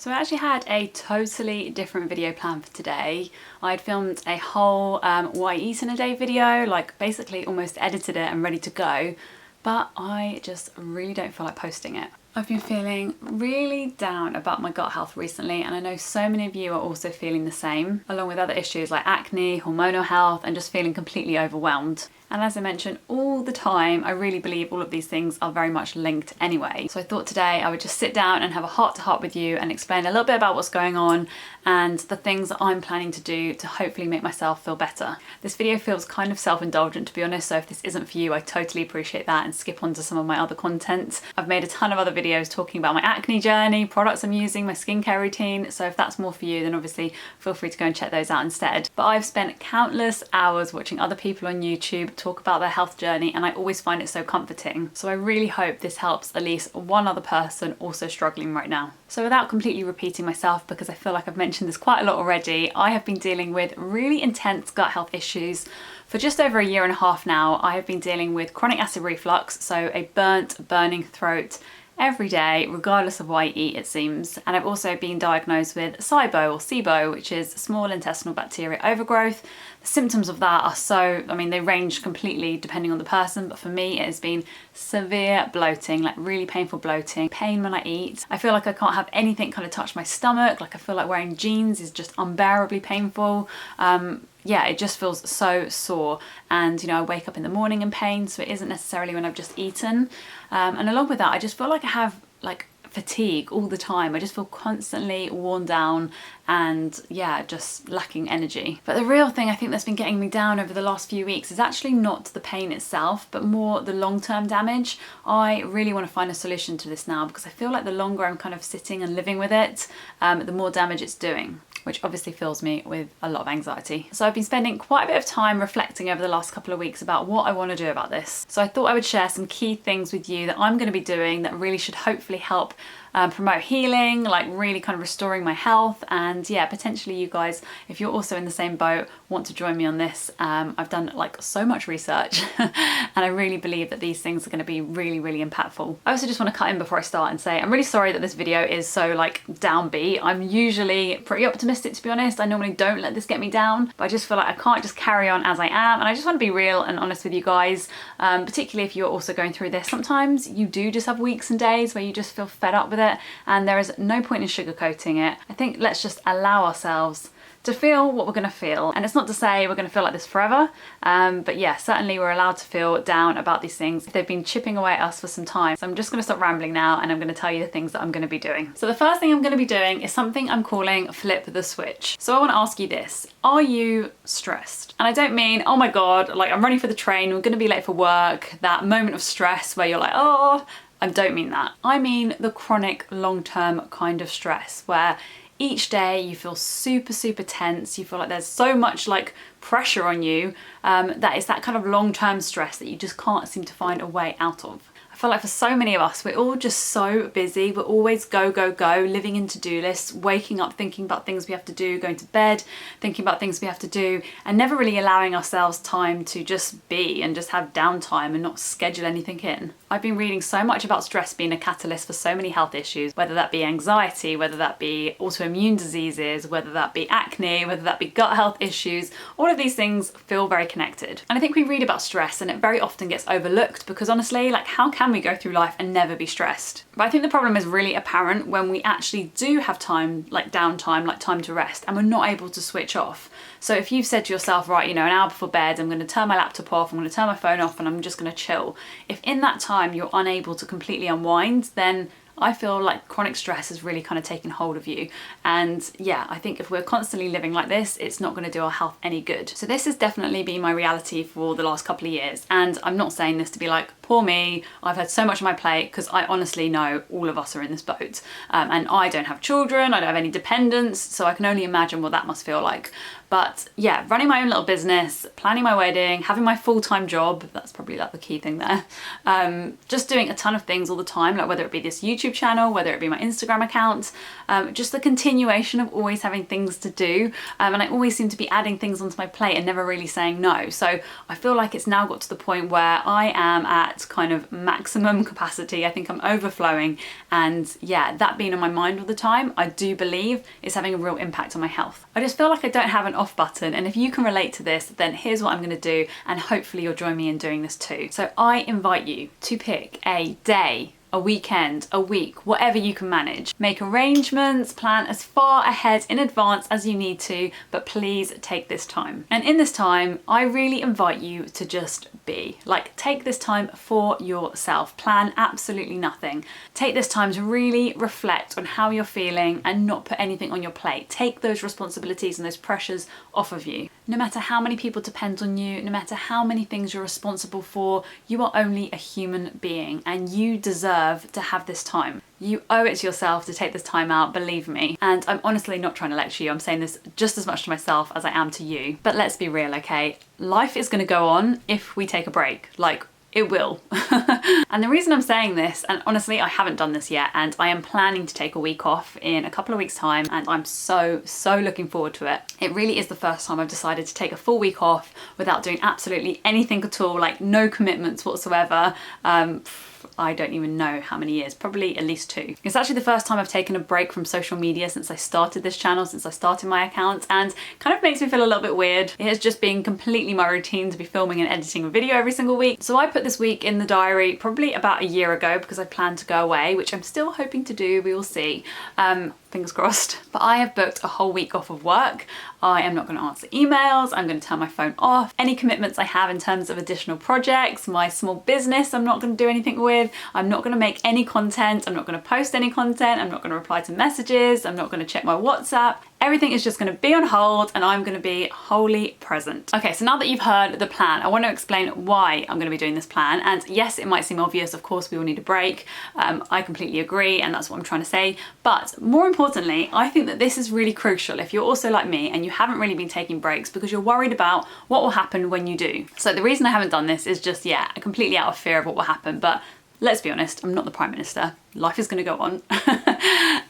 So I actually had a totally different video plan for today. I'd filmed a whole what I eat in a day video, like basically almost edited it and ready to go, but I just really don't feel like posting it. I've been feeling really down about my gut health recently, and I know so many of you are also feeling the same, along with other issues like acne, hormonal health, and just feeling completely overwhelmed. And as I mention all the time, I really believe all of these things are very much linked anyway. So I thought today I would just sit down and have a heart-to-heart with you and explain a little bit about what's going on and the things that I'm planning to do to hopefully make myself feel better. This video feels kind of self-indulgent, to be honest, so if this isn't for you, I totally appreciate that and skip on to some of my other content. I've made a ton of other videos talking about my acne journey, products I'm using, my skincare routine, so if that's more for you, then obviously feel free to go and check those out instead. But I've spent countless hours watching other people on YouTube talk about their health journey, and I always find it so comforting. So I really hope this helps at least one other person also struggling right now. So without completely repeating myself, because I feel like I've mentioned this quite a lot already, I have been dealing with really intense gut health issues for just over a year and a half now. I have been dealing with chronic acid reflux, so a burning throat every day, regardless of what I eat, it seems. And I've also been diagnosed with SIBO or SIBO, which is small intestinal bacteria overgrowth. The symptoms of that are so, I mean, they range completely depending on the person, but for me it has been severe bloating, like really painful bloating, pain when I eat. I feel like I can't have anything kind of touch my stomach, like I feel like wearing jeans is just unbearably painful. Yeah, it just feels so sore, and I wake up in the morning in pain, so it isn't necessarily when I've just eaten. And along with that, I just feel like I have like fatigue all the time. I just feel constantly worn down and yeah, just lacking energy. But the real thing I think that's been getting me down over the last few weeks is actually not the pain itself, but more the long-term damage. I really want to find a solution to this now, because I feel like the longer I'm kind of sitting and living with it, the more damage it's doing, which obviously fills me with a lot of anxiety. So I've been spending quite a bit of time reflecting over the last couple of weeks about what I want to do about this. So I thought I would share some key things with you that I'm going to be doing that really should hopefully help promote healing, like really kind of restoring my health. And yeah, potentially you guys, if you're also in the same boat, want to join me on this. I've done like so much research and I really believe that these things are going to be really, really impactful. I also just want to cut in before I start and say I'm really sorry that this video is so like downbeat. I'm usually pretty optimistic, to be honest. I normally don't let this get me down, but I just feel like I can't just carry on as I am, and I just want to be real and honest with you guys, particularly if you're also going through this. Sometimes you do just have weeks and days where you just feel fed up with it, and there is no point in sugarcoating it. I think let's just allow ourselves to feel what we're going to feel. And it's not to say we're going to feel like this forever, but yeah, certainly we're allowed to feel down about these things if they've been chipping away at us for some time. So I'm just going to stop rambling now, and I'm going to tell you the things that I'm going to be doing. So the first thing I'm going to be doing is something I'm calling flip the switch. So I want to ask you this: are you stressed? And I don't mean, oh my God, like I'm running for the train, we're going to be late for work, that moment of stress where you're like, oh, I don't mean that. I mean the chronic long-term kind of stress where each day you feel super, super tense. You feel like there's so much like pressure on you that it's that kind of long-term stress that you just can't seem to find a way out of. I feel like for so many of us, we're all just so busy. We're always go, go, go, living in to-do lists, waking up thinking about things we have to do, going to bed, thinking about things we have to do, and never really allowing ourselves time to just be and just have downtime and not schedule anything in. I've been reading so much about stress being a catalyst for so many health issues, whether that be anxiety, whether that be autoimmune diseases, whether that be acne, whether that be gut health issues. All of these things feel very connected. And I think we read about stress and it very often gets overlooked, because honestly, like how can we go through life and never be stressed? But I think the problem is really apparent when we actually do have time, like downtime, like time to rest, and we're not able to switch off. So if you've said to yourself, right, an hour before bed, I'm going to turn my laptop off, I'm going to turn my phone off, and I'm just going to chill. If in that time you're unable to completely unwind, then I feel like chronic stress has really kind of taken hold of you. And yeah, I think if we're constantly living like this, it's not going to do our health any good. So this has definitely been my reality for the last couple of years. And I'm not saying this to be like, poor me, I've had so much on my plate, because I honestly know all of us are in this boat. And I don't have children, I don't have any dependents, so I can only imagine what that must feel like. But yeah, running my own little business, planning my wedding, having my full-time job, that's probably like the key thing there. Just doing a ton of things all the time, like whether it be this YouTube YouTube channel, whether it be my Instagram account, just the continuation of always having things to do. And I always seem to be adding things onto my plate and never really saying no. So I feel like it's now got to the point where I am at kind of maximum capacity. I think I'm overflowing, and yeah, that being on my mind all the time, I do believe is having a real impact on my health. I just feel like I don't have an off button, and if you can relate to this, then here's what I'm going to do, and hopefully you'll join me in doing this too. So I invite you to pick a day, a weekend, a week, whatever you can manage. Make arrangements, plan as far ahead in advance as you need to, but please take this time. And in this time, I really invite you to just be. Like, take this time for yourself. Plan absolutely nothing. Take this time to really reflect on how you're feeling and not put anything on your plate. Take those responsibilities and those pressures off of you. No matter how many people depend on you, no matter how many things you're responsible for, you are only a human being, and you deserve to have this time. You owe it to yourself to take this time out, believe me. And I'm honestly not trying to lecture you. I'm saying this just as much to myself as I am to you. But let's be real, okay? Life is going to go on if we take a break. Like, it will. And the reason I'm saying this, and honestly, I haven't done this yet, and I am planning to take a week off in a couple of weeks' time, and I'm so looking forward to it. It really is the first time I've decided to take a full week off without doing absolutely anything at all, like no commitments whatsoever. I don't even know how many years, probably at least 2. It's actually the first time I've taken a break from social media since I started this channel, since I started my account, and kind of makes me feel a little bit weird. It has just been completely my routine to be filming and editing a video every single week. So I put this week in the diary probably about a year ago because I planned to go away, which I'm still hoping to do, we will see. Fingers crossed. But I have booked a whole week off of work. I am not going to answer emails. I'm going to turn my phone off. Any commitments I have in terms of additional projects, my small business, I'm not going to do anything with. I'm not going to make any content. I'm not going to post any content. I'm not going to reply to messages. I'm not going to check my WhatsApp. Everything is just going to be on hold, and I'm going to be wholly present. Okay, so now that you've heard the plan, I want to explain why I'm going to be doing this plan. And yes, it might seem obvious. Of course, we all need a break. I completely agree, and that's what I'm trying to say. But more importantly, I think that this is really crucial if you're also like me and you haven't really been taking breaks because you're worried about what will happen when you do. So the reason I haven't done this is just, yeah, completely out of fear of what will happen. But let's be honest, I'm not the Prime Minister. Life is going to go on.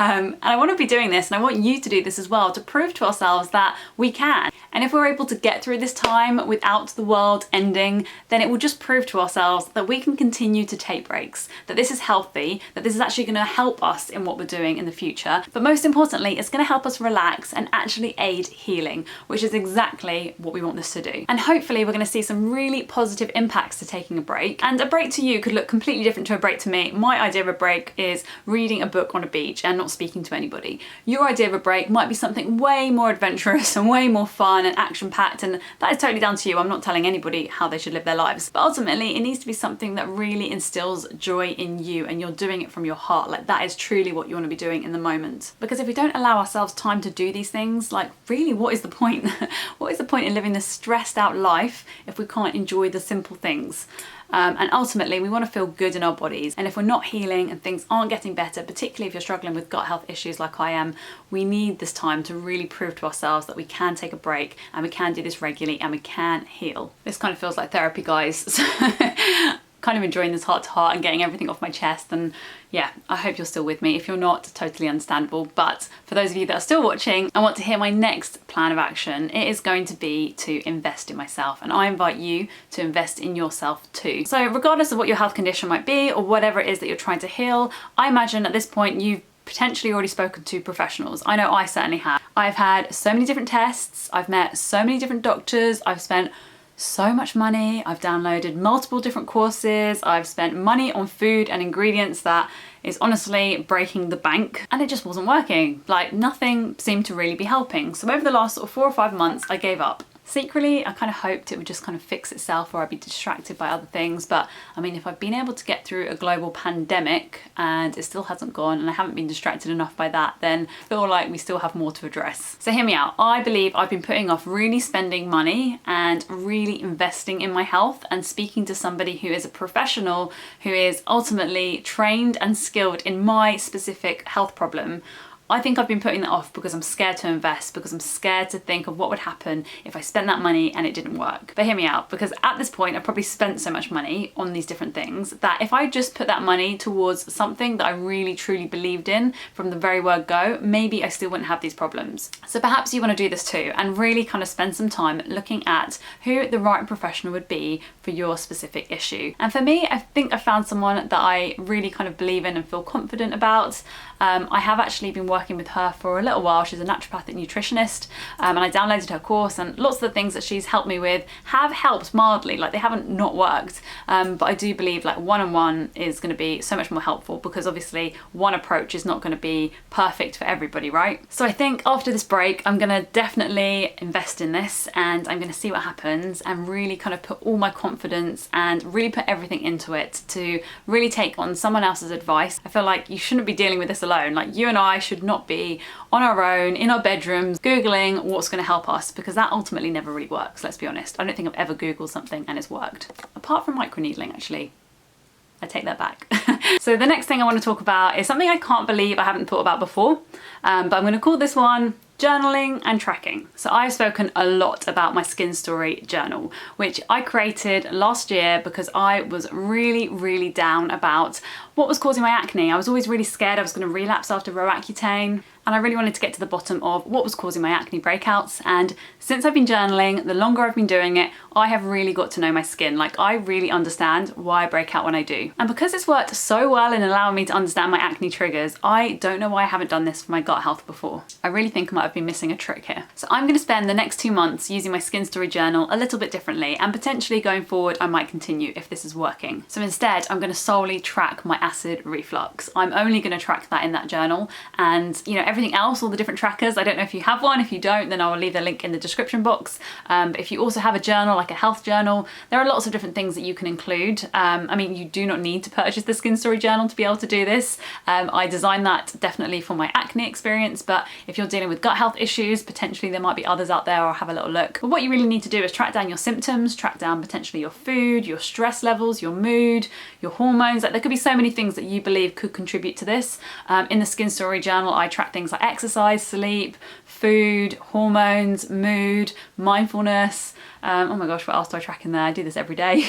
And I want to be doing this, and I want you to do this as well, to prove to ourselves that we can. And if we're able to get through this time without the world ending, then it will just prove to ourselves that we can continue to take breaks, that this is healthy, that this is actually going to help us in what we're doing in the future. But most importantly, it's going to help us relax and actually aid healing, which is exactly what we want this to do. And hopefully we're going to see some really positive impacts to taking a break. And a break to you could look completely different to a break to me. My idea of a break is reading a book on a beach and not speaking to anybody. Your idea of a break might be something way more adventurous and way more fun and action-packed, and that is totally down to you. I'm not telling anybody how they should live their lives. But ultimately, it needs to be something that really instills joy in you, and you're doing it from your heart. Like, that is truly what you want to be doing in the moment. Because if we don't allow ourselves time to do these things, like, really, what is the point? What is the point in living this stressed out life if we can't enjoy the simple things? And ultimately, we want to feel good in our bodies. And if we're not healing and things aren't getting better, particularly if you're struggling with gut health issues like I am, we need this time to really prove to ourselves that we can take a break and we can do this regularly and we can heal. This kind of feels like therapy, guys. Kind of enjoying this heart to heart and getting everything off my chest, and yeah, I hope you're still with me. If you're not, totally understandable. But for those of you that are still watching and want to hear my next plan of action, it is going to be to invest in myself, and I invite you to invest in yourself too. So regardless of what your health condition might be or whatever it is that you're trying to heal, I imagine at this point you've potentially already spoken to professionals. I know I certainly have. I've had so many different tests, I've met so many different doctors, I've spent so much money, I've downloaded multiple different courses, I've spent money on food and ingredients that is honestly breaking the bank, and it just wasn't working. Like, nothing seemed to really be helping. So over the last sort of 4 or 5 months, I gave up. Secretly, I kind of hoped it would just kind of fix itself, or I'd be distracted by other things. But I mean, if I've been able to get through a global pandemic and it still hasn't gone and I haven't been distracted enough by that, then I feel like we still have more to address. So hear me out. I believe I've been putting off really spending money and really investing in my health and speaking to somebody who is a professional, who is ultimately trained and skilled in my specific health problem. I think I've been putting that off because I'm scared to invest, because I'm scared to think of what would happen if I spent that money and it didn't work. But hear me out, because at this point I've probably spent so much money on these different things that if I just put that money towards something that I really truly believed in from the very word go, maybe I still wouldn't have these problems. So perhaps you want to do this too and really kind of spend some time looking at who the right professional would be for your specific issue. And for me, I think I found someone that I really kind of believe in and feel confident about. I have actually been working with her for a little while. She's a naturopathic nutritionist, and I downloaded her course, and lots of the things that she's helped me with have helped mildly, like they haven't not worked, but I do believe like one-on-one is going to be so much more helpful, because obviously one approach is not going to be perfect for everybody, right? So I think after this break I'm going to definitely invest in this, and I'm going to see what happens and really kind of put all my confidence and really put everything into it to really take on someone else's advice. I feel like you shouldn't be dealing with this alone. Like, you and I should not be on our own in our bedrooms googling what's going to help us, because that ultimately never really works, let's be honest. I don't think I've ever googled something and it's worked, apart from microneedling. Actually, I take that back. So the next thing I want to talk about is something I can't believe I haven't thought about before, but I'm going to call this one journaling and tracking. So I've spoken a lot about my Skin Story journal, which I created last year because I was really down about what was causing my acne. I was always really scared I was going to relapse after Roaccutane, and I really wanted to get to the bottom of what was causing my acne breakouts. And since I've been journaling, the longer I've been doing it, I have really got to know my skin. Like, I really understand why I break out when I do. And because it's worked so well in allowing me to understand my acne triggers, I don't know why I haven't done this for my gut health before. I really think I might have been missing a trick here. So I'm going to spend the next 2 months using my Skin Story journal a little bit differently, and potentially going forward I might continue if this is working. So instead I'm going to solely track my acid reflux. I'm only going to track that in that journal, and you know, everything else, all the different trackers, I don't know if you have one. If you don't, then I will leave the link in the description box. But if you also have a journal, like a health journal, there are lots of different things that you can include. I mean, you do not need to purchase the Skin Story journal to be able to do this. I designed that definitely for my acne experience, but if you're dealing with gut health issues, potentially there might be others out there. I'll have a little look. But what you really need to do is track down your symptoms, track down potentially your food, your stress levels, your mood, your hormones. Like, there could be so many things that you believe could contribute to this. In the Skin Story journal, I track things like exercise, sleep, food, hormones, mood, mindfulness. Oh my gosh, what else do I track in there? I do this every day.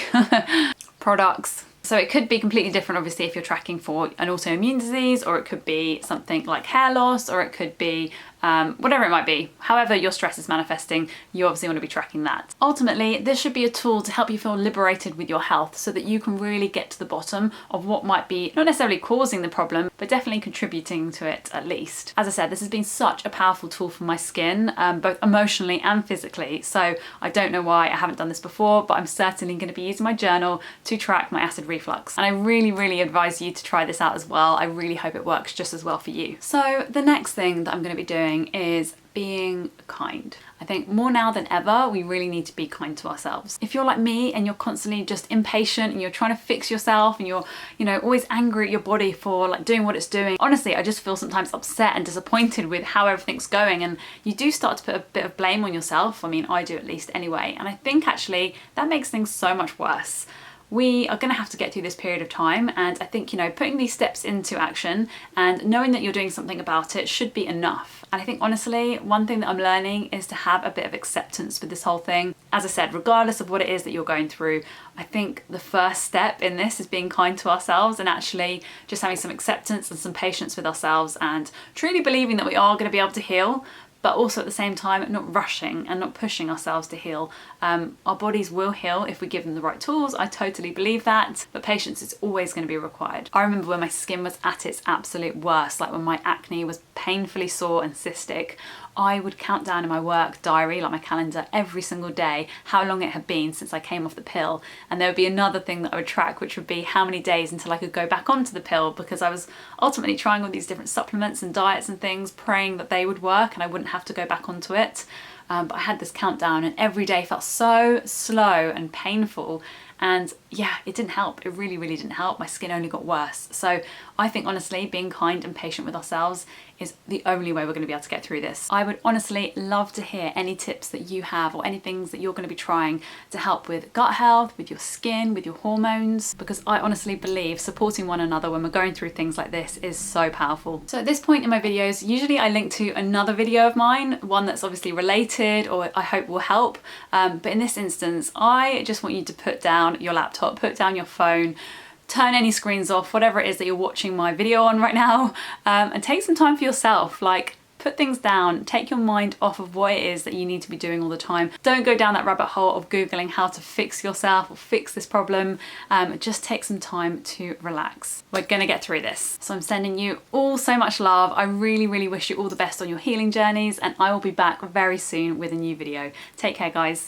Products. So it could be completely different, obviously, if you're tracking for an autoimmune disease, or it could be something like hair loss, or it could be whatever it might be. However your stress is manifesting, you obviously want to be tracking that. Ultimately, this should be a tool to help you feel liberated with your health, so that you can really get to the bottom of what might be not necessarily causing the problem, but definitely contributing to it at least. As I said, this has been such a powerful tool for my skin, both emotionally and physically. So I don't know why I haven't done this before, but I'm certainly going to be using my journal to track my acid reflux. And I really advise you to try this out as well. I really hope it works just as well for you. So the next thing that I'm going to be doing is being kind. I think more now than ever, we really need to be kind to ourselves. If you're like me and you're constantly just impatient and you're trying to fix yourself and you're, you know, always angry at your body for like doing what it's doing, honestly, I just feel sometimes upset and disappointed with how everything's going, and you do start to put a bit of blame on yourself. I mean, I do at least anyway, and I think actually that makes things so much worse. We are going to have to get through this period of time, and I think, you know, putting these steps into action and knowing that you're doing something about it should be enough. And I think honestly, one thing that I'm learning is to have a bit of acceptance with this whole thing. As I said, regardless of what it is that you're going through, I think the first step in this is being kind to ourselves and actually just having some acceptance and some patience with ourselves, and truly believing that we are going to be able to heal, but also at the same time not rushing and not pushing ourselves to heal. Our bodies will heal if we give them the right tools. I totally believe that, but patience is always going to be required. I remember when my skin was at its absolute worst, like when my acne was painfully sore and cystic, I would count down in my work diary, like my calendar, every single day how long it had been since I came off the pill. And there would be another thing that I would track, which would be how many days until I could go back onto the pill, because I was ultimately trying all these different supplements and diets and things, praying that they would work and I wouldn't have to go back onto it. But I had this countdown, and every day felt so slow and painful. And yeah, it didn't help. It really, really didn't help. My skin only got worse. So I think honestly, being kind and patient with ourselves is the only way we're going to be able to get through this. I would honestly love to hear any tips that you have or any things that you're going to be trying to help with gut health, with your skin, with your hormones, because I honestly believe supporting one another when we're going through things like this is so powerful. So at this point in my videos, usually I link to another video of mine, one that's obviously related or I hope will help. But in this instance, I just want you to put down your laptop, put down your phone, turn any screens off, whatever it is that you're watching my video on right now, and take some time for yourself. Like, put things down, take your mind off of what it is that you need to be doing all the time. Don't go down that rabbit hole of Googling how to fix yourself or fix this problem. Just take some time to relax. We're gonna get through this. So I'm sending you all so much love. I really, really wish you all the best on your healing journeys, and I will be back very soon with a new video. Take care, guys.